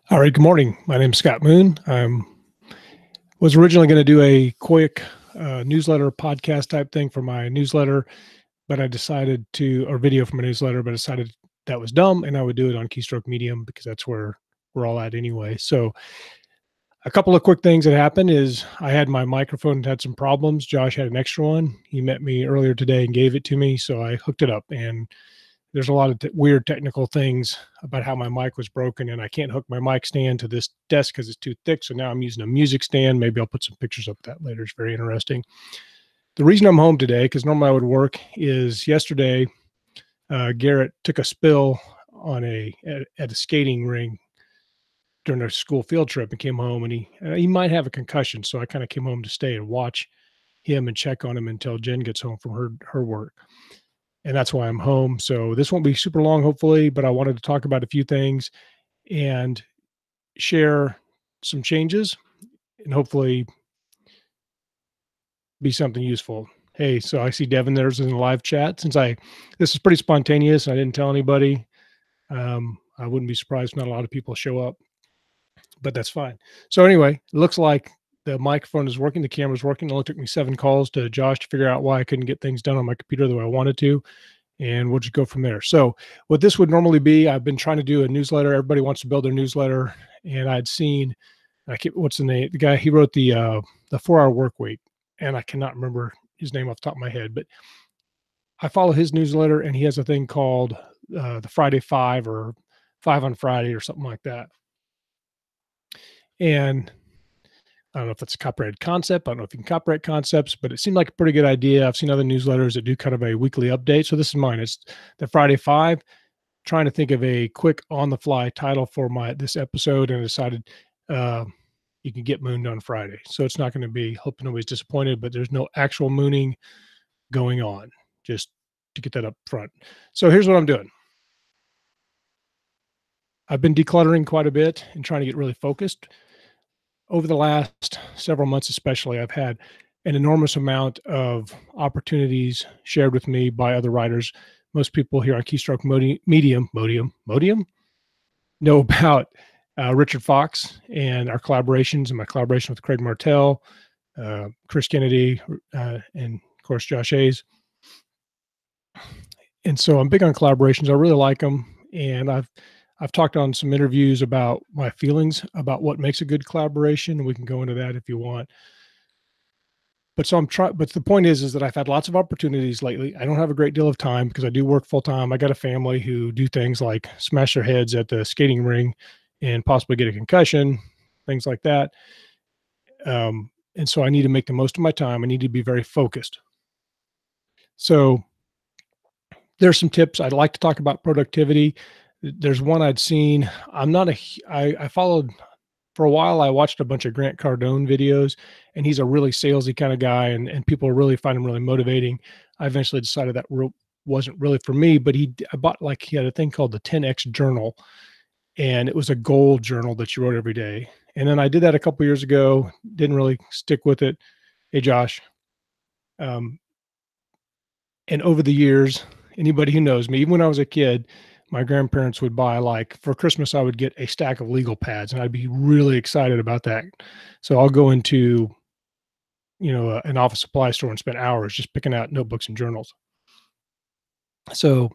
All right, good morning. My name is Scott Moon. I was originally going to do a quick newsletter podcast type thing for my newsletter, but I decided to, or video for my newsletter, but I decided that was dumb and I would do it on Keystroke Medium because that's where we're all at anyway. So a couple of quick things that happened is I had my microphone had some problems. Josh had an extra one. He met me earlier today and gave it to me. So I hooked it up, and there's a lot of weird technical things about how my mic was broken, and I can't hook my mic stand to this desk because it's too thick. So now I'm using a music stand. Maybe I'll put some pictures up of that later. It's very interesting. The reason I'm home today, because normally I would work, is yesterday Garrett took a spill on at a skating ring during a school field trip and came home, and he might have a concussion. So I kind of came home to stay and watch him and check on him until Jen gets home from her work. And that's why I'm home. So this won't be super long, hopefully, but I wanted to talk about a few things and share some changes and hopefully be something useful. Hey, so I see Devin there's in the live chat. This is pretty spontaneous, I didn't tell anybody. I wouldn't be surprised if not a lot of people show up, but that's fine. So anyway, it looks like the microphone is working, the camera's working. It only took me 7 calls to Josh to figure out why I couldn't get things done on my computer the way I wanted to. And we'll just go from there. So what this would normally be, I've been trying to do a newsletter. Everybody wants to build their newsletter. And I'd seen, what's the name? The guy, he wrote the 4-Hour Work Week. And I cannot remember his name off the top of my head, but I follow his newsletter, and he has a thing called the Friday 5 or 5 on Friday or something like that. And I don't know if it's a copyrighted concept. I don't know if you can copyright concepts, but it seemed like a pretty good idea. I've seen other newsletters that do kind of a weekly update. So this is mine. It's the Friday 5. Trying to think of a quick on-the-fly title for this episode, and I decided you can get mooned on Friday. So it's not going to be, hope nobody's disappointed, but there's no actual mooning going on, just to get that up front. So here's what I'm doing. I've been decluttering quite a bit and trying to get really focused. Over the last several months especially, I've had an enormous amount of opportunities shared with me by other writers. Most people here on Keystroke Modium know about Richard Fox and our collaborations, and my collaboration with Craig Martell, Chris Kennedy, and of course Josh Hayes. And so I'm big on collaborations. I really like them, and I've talked on some interviews about my feelings about what makes a good collaboration, and we can go into that if you want. But the point is that I've had lots of opportunities lately. I don't have a great deal of time because I do work full time. I got a family who do things like smash their heads at the skating ring and possibly get a concussion, things like that. And so I need to make the most of my time. I need to be very focused. So there's some tips. I'd like to talk about productivity. There's one I'd seen. I followed for a while. I watched a bunch of Grant Cardone videos, and he's a really salesy kind of guy, and people really find him really motivating. I eventually decided that wasn't really for me, but he had a thing called the 10X journal, and it was a goal journal that you wrote every day. And then I did that a couple years ago, didn't really stick with it. Hey, Josh. And over the years, anybody who knows me, even when I was a kid, my grandparents would buy, like, for Christmas, I would get a stack of legal pads, and I'd be really excited about that. So I'll go into, an office supply store and spend hours just picking out notebooks and journals. So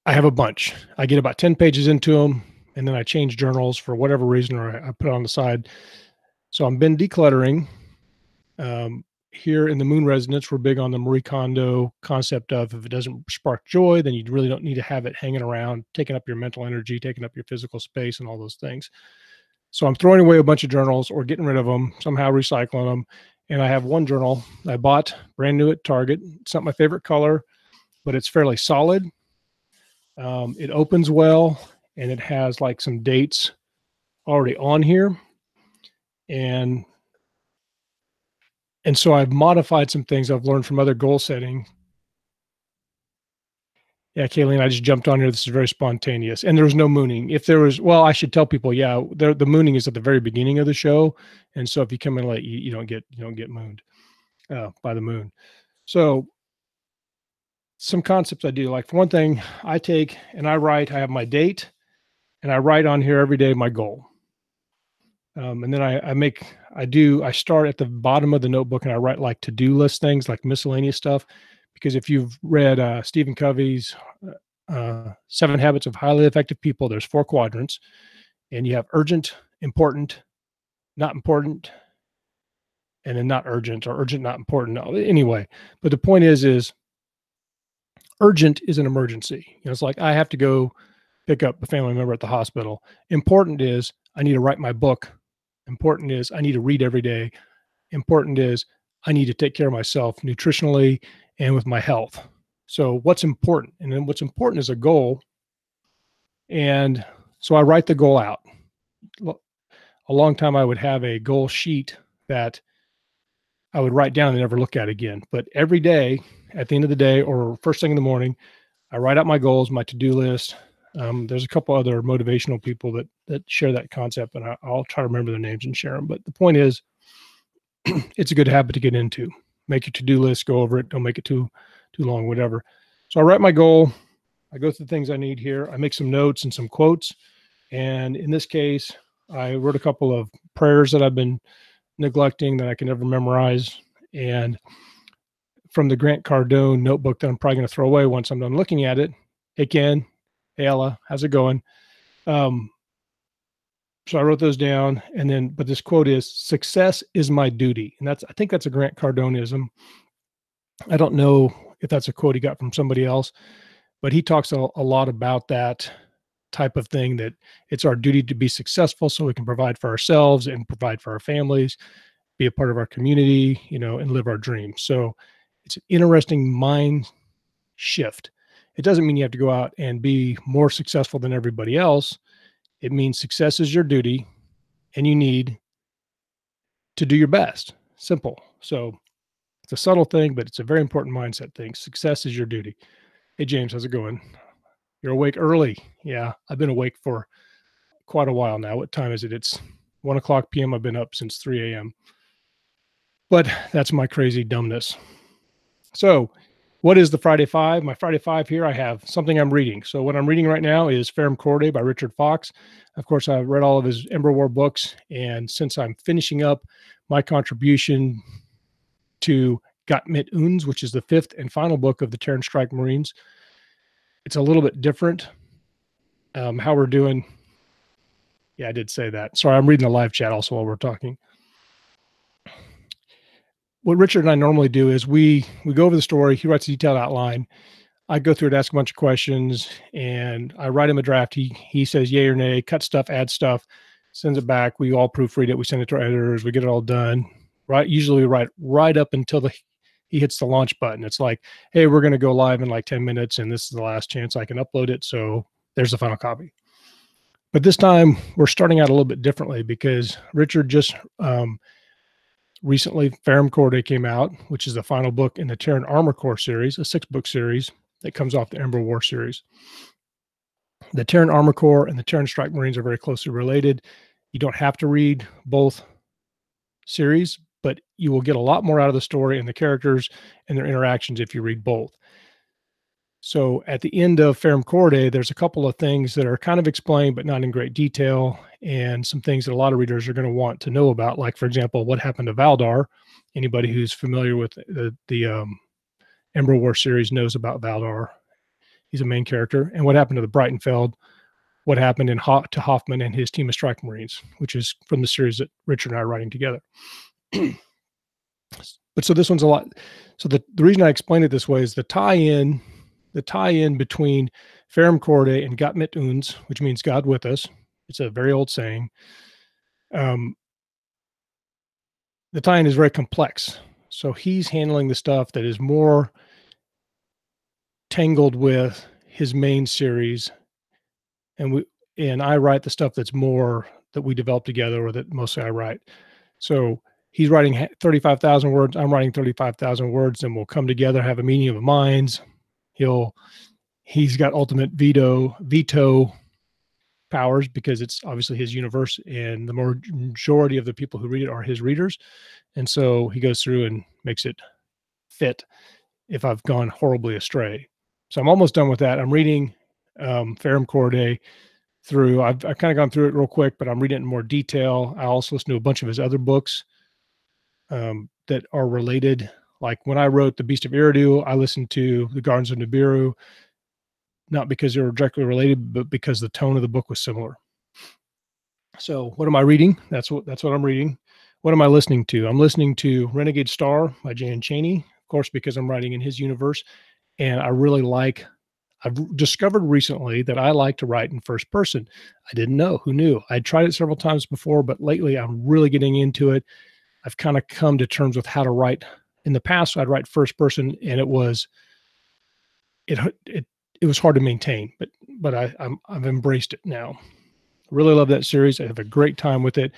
I have a bunch. I get about 10 pages into them, and then I change journals for whatever reason, or I put it on the side. So I've been decluttering. Here in the Moon Resonance, we're big on the Marie Kondo concept of, if it doesn't spark joy, then you really don't need to have it hanging around, taking up your mental energy, taking up your physical space, and all those things. So I'm throwing away a bunch of journals or getting rid of them, somehow recycling them. And I have one journal I bought brand new at Target. It's not my favorite color, but it's fairly solid. It opens well, and it has like some dates already on here. And so I've modified some things I've learned from other goal setting. Yeah, Kayleen, I just jumped on here. This is very spontaneous. And there was no mooning. If there was, well, I should tell people, yeah, the mooning is at the very beginning of the show. And so if you come in late, you don't get mooned by the moon. So some concepts I do, like, for one thing, I take and I have my date, and I write on here every day my goal. And then I start at the bottom of the notebook and I write like to-do list things like miscellaneous stuff. Because if you've read Stephen Covey's 7 Habits of Highly Effective People, there's 4 quadrants, and you have urgent, important, not important, and then not urgent, or urgent, not important. Anyway, but the point is urgent is an emergency. It's like I have to go pick up a family member at the hospital. Important is I need to write my book. Important is I need to read every day. Important is I need to take care of myself nutritionally and with my health. So what's important? And then what's important is a goal. And so I write the goal out. A long time I would have a goal sheet that I would write down and never look at again. But every day at the end of the day or first thing in the morning, I write out my goals, my to-do list. There's a couple other motivational people that share that concept, and I'll try to remember their names and share them. But the point is, it's a good habit to get into. Make your to-do list, go over it. Don't make it too long, whatever. So I write my goal. I go through the things I need here. I make some notes and some quotes. And in this case, I wrote a couple of prayers that I've been neglecting that I can never memorize. And from the Grant Cardone notebook that I'm probably going to throw away once I'm done looking at it. Hey, Ken. Hey, Ella. How's it going? So I wrote those down, but this quote is, "Success is my duty." And I think that's a Grant Cardoneism. I don't know if that's a quote he got from somebody else, but he talks a lot about that type of thing, that it's our duty to be successful so we can provide for ourselves and provide for our families, be a part of our community, and live our dreams. So it's an interesting mind shift. It doesn't mean you have to go out and be more successful than everybody else. It means success is your duty and you need to do your best. Simple. So it's a subtle thing, but it's a very important mindset thing. Success is your duty. Hey, James, how's it going? You're awake early. Yeah, I've been awake for quite a while now. What time is it? It's 1:00 p.m. I've been up since 3 a.m. But that's my crazy dumbness. So what is the Friday Five? My Friday Five here, I have something I'm reading. So what I'm reading right now is Ferrum Corde by Richard Fox. Of course, I've read all of his Ember War books. And since I'm finishing up my contribution to Got Mit Uns, which is the 5th and final book of the Terran Strike Marines, it's a little bit different. How we're doing. Yeah, I did say that. Sorry, I'm reading the live chat also while we're talking. What Richard and I normally do is we go over the story. He writes a detailed outline. I go through it, ask a bunch of questions, and I write him a draft. He says yay or nay, cut stuff, add stuff, sends it back. We all proofread it. We send it to our editors. We get it all done. Right? Usually we write right up until he hits the launch button. It's like, hey, we're going to go live in like 10 minutes, and this is the last chance I can upload it. So there's the final copy. But this time we're starting out a little bit differently because Richard just recently, Ferrum Corde came out, which is the final book in the Terran Armor Corps series, a 6-book series that comes off the Ember War series. The Terran Armor Corps and the Terran Strike Marines are very closely related. You don't have to read both series, but you will get a lot more out of the story and the characters and their interactions if you read both. So at the end of Ferrum Corde, there's a couple of things that are kind of explained, but not in great detail, and some things that a lot of readers are going to want to know about, like, for example, what happened to Valdar. Anybody who's familiar with the Ember War series knows about Valdar. He's a main character. And what happened to the Breitenfeld, what happened to Hoffman and his team of Strike Marines, which is from the series that Richard and I are writing together. But so this one's a lot. So the reason I explain it this way is the tie-in between Ferrum Corde and Got Mit Uns, which means God with us. It's a very old saying. The tie-in is very complex. So he's handling the stuff that is more tangled with his main series, and I write the stuff that's more that we develop together, or that mostly I write. So he's writing 35,000 words. I'm writing 35,000 words, and we'll come together, have a meeting of the minds. He's got ultimate veto powers because it's obviously his universe, and the majority of the people who read it are his readers. And so he goes through and makes it fit if I've gone horribly astray. So I'm almost done with that. I'm reading Ferrum Corde. through. I've kind of gone through it real quick, but I'm reading it in more detail. I also listen to a bunch of his other books that are related. Like when I wrote The Beast of Eridu, I listened to The Gardens of Nibiru, not because they were directly related, but because the tone of the book was similar. So what am I reading? That's what I'm reading. What am I listening to? I'm listening to Renegade Star by Jan Chaney, of course, because I'm writing in his universe. And I've discovered recently that I like to write in first person. I didn't know. Who knew? I'd tried it several times before, but lately I'm really getting into it. I've kind of come to terms with how to write. In the past, I'd write first person, and it was hard to maintain. But I've embraced it now. Really love that series. I have a great time with it.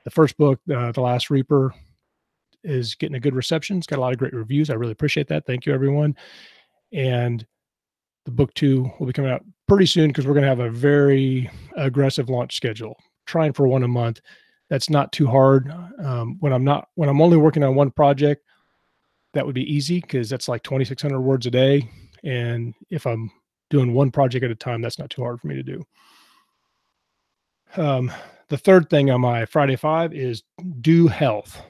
The first book, The Last Reaper, is getting a good reception. It's got a lot of great reviews. I really appreciate that. Thank you, everyone. And the book 2 will be coming out pretty soon because we're going to have a very aggressive launch schedule. Trying for one a month. That's not too hard. When I'm only working on one project, that would be easy because that's like 2,600 words a day. And if I'm doing one project at a time, that's not too hard for me to do. The third thing on my Friday 5 is do health.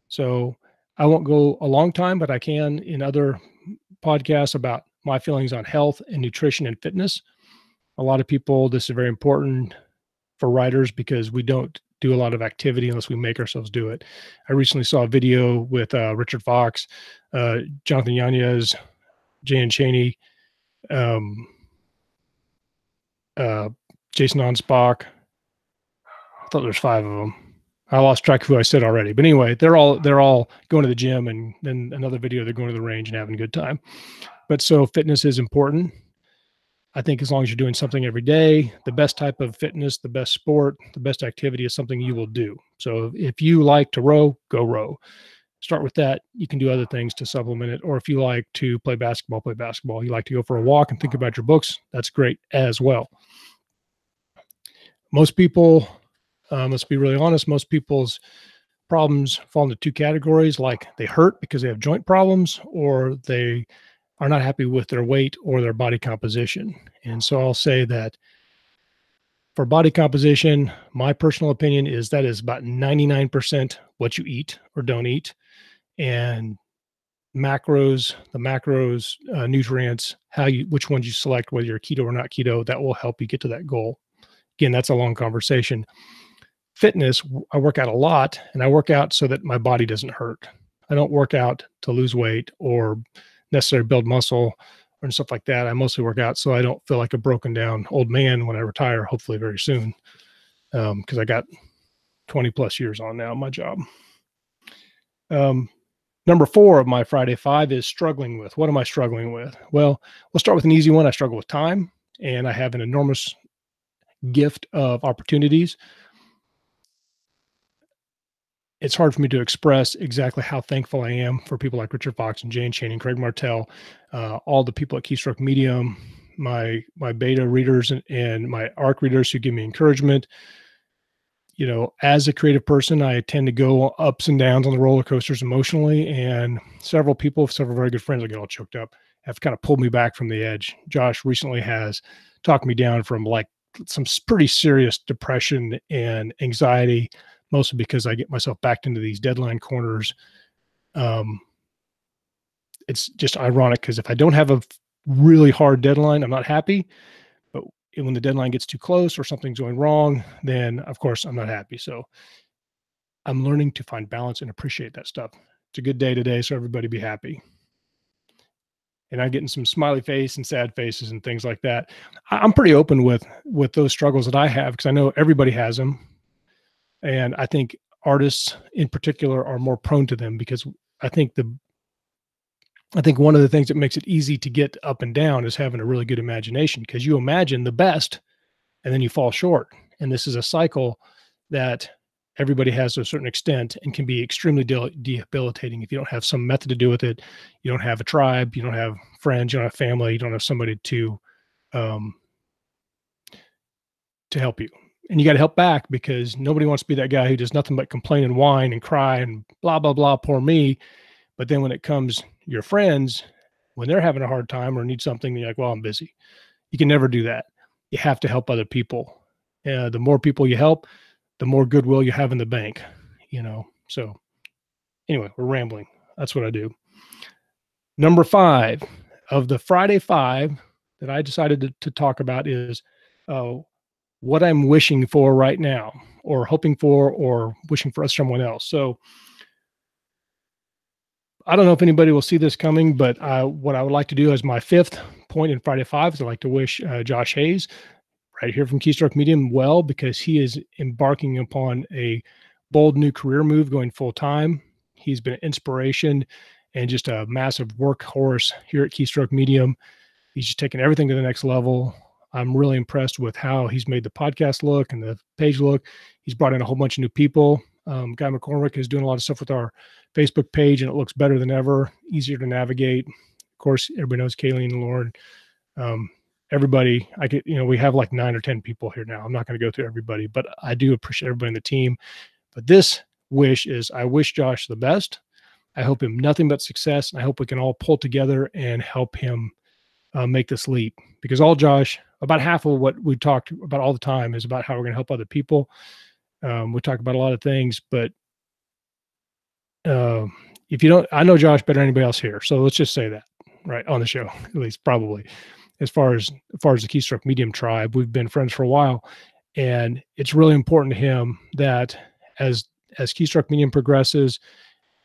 So I won't go a long time, but I can in other podcasts about my feelings on health and nutrition and fitness. A lot of people, this is very important for writers because we don't do a lot of activity unless we make ourselves do it. I recently saw a video with Richard Fox, Jonathan Yanez, Jan Chaney, Jason Onspach. I thought there's 5 of them. I lost track of who I said already. But anyway, they're all going to the gym, and then another video, they're going to the range and having a good time. But so fitness is important. I think as long as you're doing something every day, the best type of fitness, the best sport, the best activity is something you will do. So if you like to row, go row. Start with that. You can do other things to supplement it. Or if you like to play basketball, play basketball. You like to go for a walk and think about your books, that's great as well. Most people, let's be really honest, most people's problems fall into 2 categories, like they hurt because they have joint problems, or they are not happy with their weight or their body composition. And so I'll say that for body composition, my personal opinion is that is about 99% what you eat or don't eat. And macros, nutrients, which ones you select, whether you're keto or not keto, that will help you get to that goal. Again, that's a long conversation. Fitness, I work out a lot, and I work out so that my body doesn't hurt. I don't work out to lose weight or necessarily build muscle or stuff like that. I mostly work out so I don't feel like a broken down old man when I retire, hopefully very soon, because I got 20 plus years on now in my job. Number 4 of my Friday 5 is struggling with. What am I struggling with? Well, we'll start with an easy one. I struggle with time, and I have an enormous gift of opportunities. It's hard for me to express exactly how thankful I am for people like Richard Fox and Jan Chaney and Craig Martell, all the people at Keystroke Medium, my beta readers and my ARC readers who give me encouragement. You know, as a creative person, I tend to go ups and downs on the roller coasters emotionally, and several very good friends, I get all choked up, have kind of pulled me back from the edge. Josh recently has talked me down from like some pretty serious depression and anxiety, mostly because I get myself backed into these deadline corners. It's just ironic because if I don't have a really hard deadline, I'm not happy. But when the deadline gets too close or something's going wrong, then of course I'm not happy. So I'm learning to find balance and appreciate that stuff. It's a good day today, so everybody be happy. And I'm getting some smiley face and sad faces and things like that. I'm pretty open with those struggles that I have because I know everybody has them. And I think artists in particular are more prone to them because I think one of the things that makes it easy to get up and down is having a really good imagination, because you imagine the best and then you fall short. And this is a cycle that everybody has to a certain extent and can be extremely debilitating if you don't have some method to do with it. You don't have a tribe, you don't have friends, you don't have family, you don't have somebody to help you. And you got to help back because nobody wants to be that guy who does nothing but complain and whine and cry and blah, blah, blah, poor me. But then when it comes your friends, when they're having a hard time or need something, you're like, well, I'm busy. You can never do that. you have to help other people. The more people you help, the more goodwill you have in the bank, you know. So anyway, we're rambling. That's what I do. Number 5 of the Friday 5 that I decided to talk about is uh, what I'm wishing for right now, or hoping for, or wishing for someone else. So I don't know if anybody will see this coming, but what I would like to do as my 5th point in Friday 5 is I'd like to wish Josh Hayes, right here from Keystroke Medium, well, because he is embarking upon a bold new career move, going full time. He's been an inspiration and just a massive workhorse here at Keystroke Medium. He's just taken everything to the next level. I'm really impressed with how he's made the podcast look and the page look. He's brought in a whole bunch of new people. Guy McCormick is doing a lot of stuff with our Facebook page, and it looks better than ever, easier to navigate. Of course, everybody knows Kayleen and Lauren. Everybody, we have like 9 or 10 people here now. I'm not going to go through everybody, but I do appreciate everybody in the team. But this wish is, I wish Josh the best. I hope him nothing but success. And I hope we can all pull together and help him make this leap, because Josh, about half of what we talked about all the time is about how we're going to help other people. We talk about a lot of things, but if you don't, I know Josh better than anybody else here. So let's just say that right on the show, at least probably. As far as the Keystroke Medium tribe, we've been friends for a while, and it's really important to him that as Keystroke Medium progresses,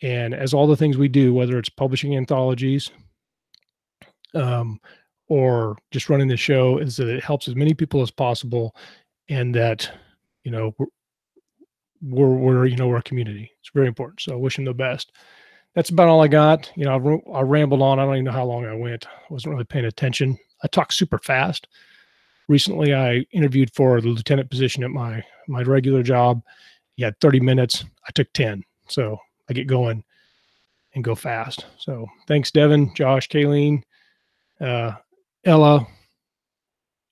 and as all the things we do, whether it's publishing anthologies, or just running the show, is that it helps as many people as possible, and that we're a community. It's very important. So I wish him the best. That's about all I got. I rambled on. I don't even know how long I went. I wasn't really paying attention. I talk super fast. Recently, I interviewed for the lieutenant position at my regular job. He had 30 minutes. I took 10. So I get going and go fast. So thanks, Devin, Josh, Kayleen, Ella,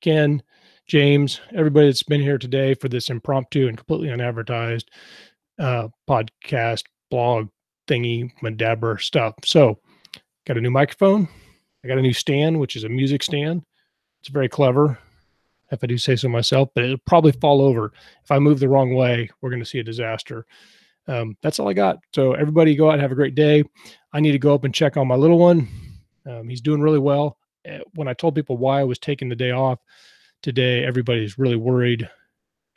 Ken, James, everybody that's been here today for this impromptu and completely unadvertised podcast, blog thingy, Madabber stuff. So got a new microphone. I got a new stand, which is a music stand. It's very clever, if I do say so myself, but it'll probably fall over. If I move the wrong way, we're going to see a disaster. That's all I got. So everybody go out and have a great day. I need to go up and check on my little one. He's doing really well. When I told people why I was taking the day off today, everybody's really worried.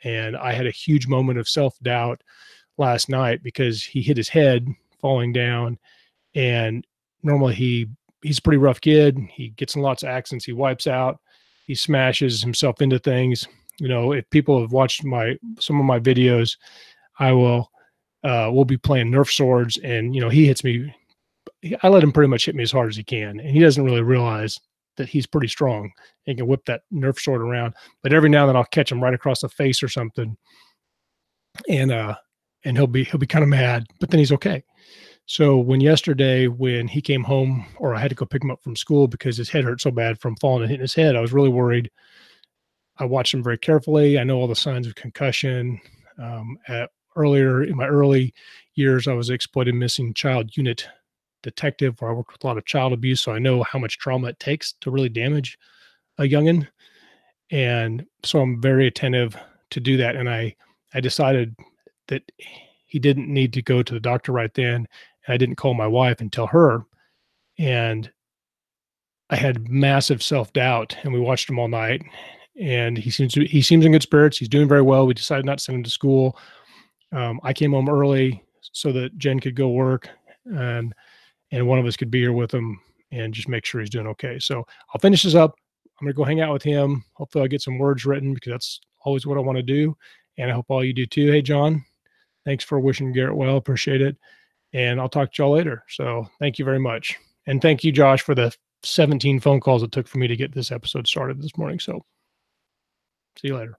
And I had a huge moment of self-doubt last night because he hit his head falling down. And normally he's a pretty rough kid. He gets in lots of accidents. He wipes out. He smashes himself into things. If people have watched some of my videos, we'll be playing Nerf swords, and he hits me. I let him pretty much hit me as hard as he can, and he doesn't really realize that he's pretty strong and can whip that Nerf sword around. But every now and then I'll catch him right across the face or something, and he'll be kind of mad, but then he's okay. So yesterday when he came home, or I had to go pick him up from school because his head hurt so bad from falling and hitting his head, I was really worried. I watched him very carefully. I know all the signs of concussion. Earlier in my early years, I was an exploited missing child unit detective, where I worked with a lot of child abuse. So I know how much trauma it takes to really damage a youngin. And so I'm very attentive to do that. And I decided that he didn't need to go to the doctor right then. And I didn't call my wife and tell her. And I had massive self-doubt, and we watched him all night, and he seems in good spirits. He's doing very well. We decided not to send him to school. I came home early so that Jen could go work, and one of us could be here with him and just make sure he's doing okay. So I'll finish this up. I'm going to go hang out with him. Hopefully I'll get some words written, because that's always what I want to do. And I hope all you do too. Hey, John, thanks for wishing Garrett well. Appreciate it. And I'll talk to y'all later. So thank you very much. And thank you, Josh, for the 17 phone calls it took for me to get this episode started this morning. So see you later.